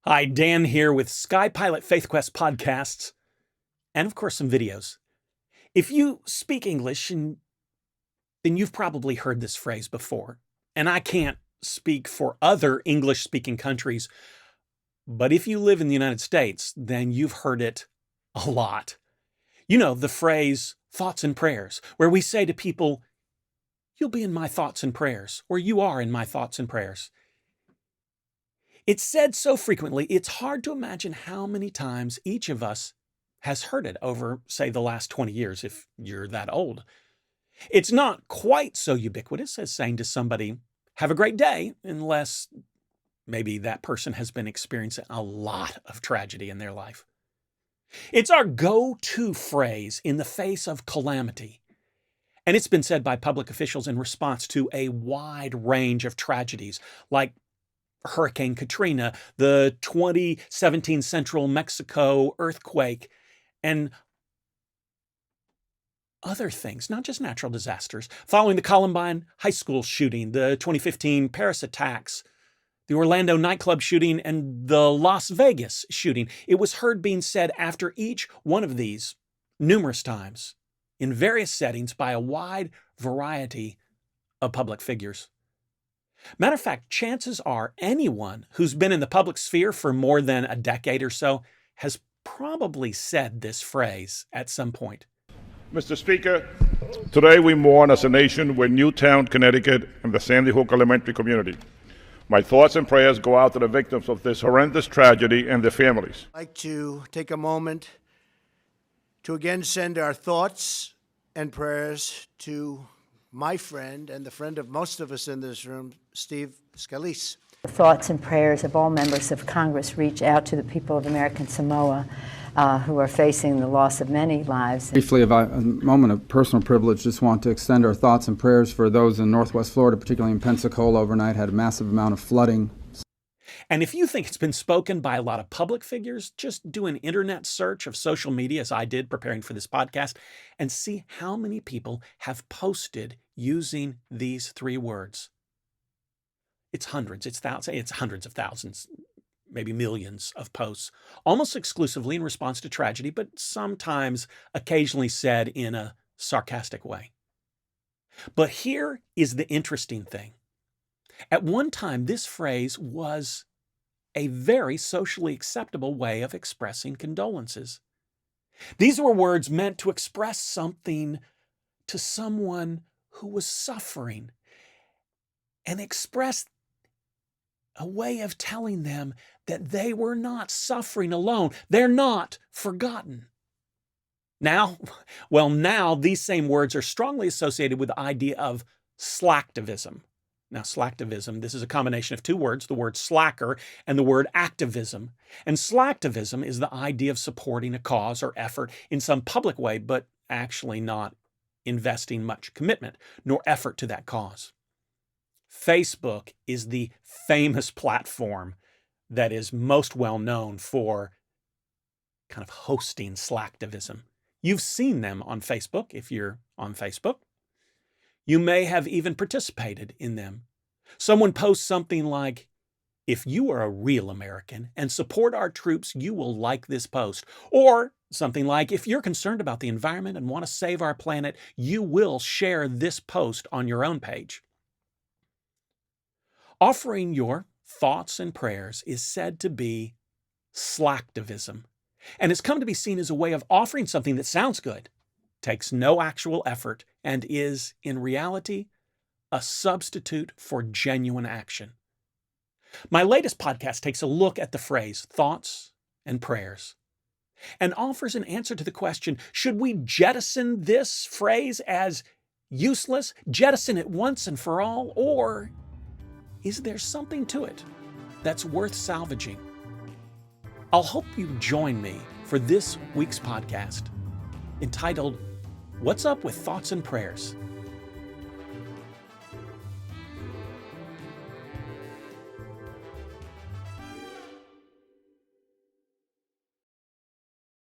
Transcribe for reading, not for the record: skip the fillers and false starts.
Hi, Dan here with SkyPilot FaithQuest podcasts, and of course some videos. If you speak English, then you've probably heard this phrase before. And I can't speak for other English-speaking countries, but if you live in the United States, then you've heard it a lot. You know, the phrase thoughts and prayers, where we say to people, "You'll be in my thoughts and prayers," or "You are in my thoughts and prayers." It's said so frequently, it's hard to imagine how many times each of us has heard it over, say, the last 20 years, if you're that old. It's not quite so ubiquitous as saying to somebody, "Have a great day," unless maybe that person has been experiencing a lot of tragedy in their life. It's our go-to phrase in the face of calamity. And it's been said by public officials in response to a wide range of tragedies, like Hurricane Katrina, the 2017 Central Mexico earthquake, and other things, not just natural disasters. Following the Columbine High School shooting, the 2015 Paris attacks, the Orlando nightclub shooting, and the Las Vegas shooting, it was heard being said after each one of these numerous times in various settings by a wide variety of public figures. Matter of fact, chances are anyone who's been in the public sphere for more than a decade or so has probably said this phrase at some point. Mr. Speaker, today we mourn as a nation with Newtown, Connecticut, and the Sandy Hook Elementary community. My thoughts and prayers go out to the victims of this horrendous tragedy and their families. I'd like to take a moment to again send our thoughts and prayers to my friend and the friend of most of us in this room, Steve Scalise. The thoughts and prayers of all members of Congress reach out to the people of American Samoa who are facing the loss of many lives. Briefly, a moment of personal privilege, just want to extend our thoughts and prayers for those in Northwest Florida, particularly in Pensacola overnight, had a massive amount of flooding. And if you think it's been spoken by a lot of public figures, just do an internet search of social media, as I did preparing for this podcast, and see how many people have posted using these three words. It's hundreds, it's thousands, it's hundreds of thousands, maybe millions of posts, almost exclusively in response to tragedy, but sometimes occasionally said in a sarcastic way. But here is the interesting thing. At one time, this phrase was a very socially acceptable way of expressing condolences. These were words meant to express something to someone who was suffering and express a way of telling them that they were not suffering alone. They're not forgotten. Now these same words are strongly associated with the idea of slacktivism. Now, slacktivism, this is a combination of two words, the word slacker and the word activism. And slacktivism is the idea of supporting a cause or effort in some public way, but actually not investing much commitment nor effort to that cause. Facebook is the famous platform that is most well known for kind of hosting slacktivism. You've seen them on Facebook if you're on Facebook. You may have even participated in them. Someone posts something like, "If you are a real American and support our troops, you will like this post." Or something like, "If you're concerned about the environment and want to save our planet, you will share this post on your own page." Offering your thoughts and prayers is said to be slacktivism, and it's come to be seen as a way of offering something that sounds good, takes no actual effort, and is, in reality, a substitute for genuine action. My latest podcast takes a look at the phrase thoughts and prayers and offers an answer to the question, should we jettison this phrase as useless, jettison it once and for all, or is there something to it that's worth salvaging? I'll hope you join me for this week's podcast entitled, "What's Up with Thoughts and Prayers?"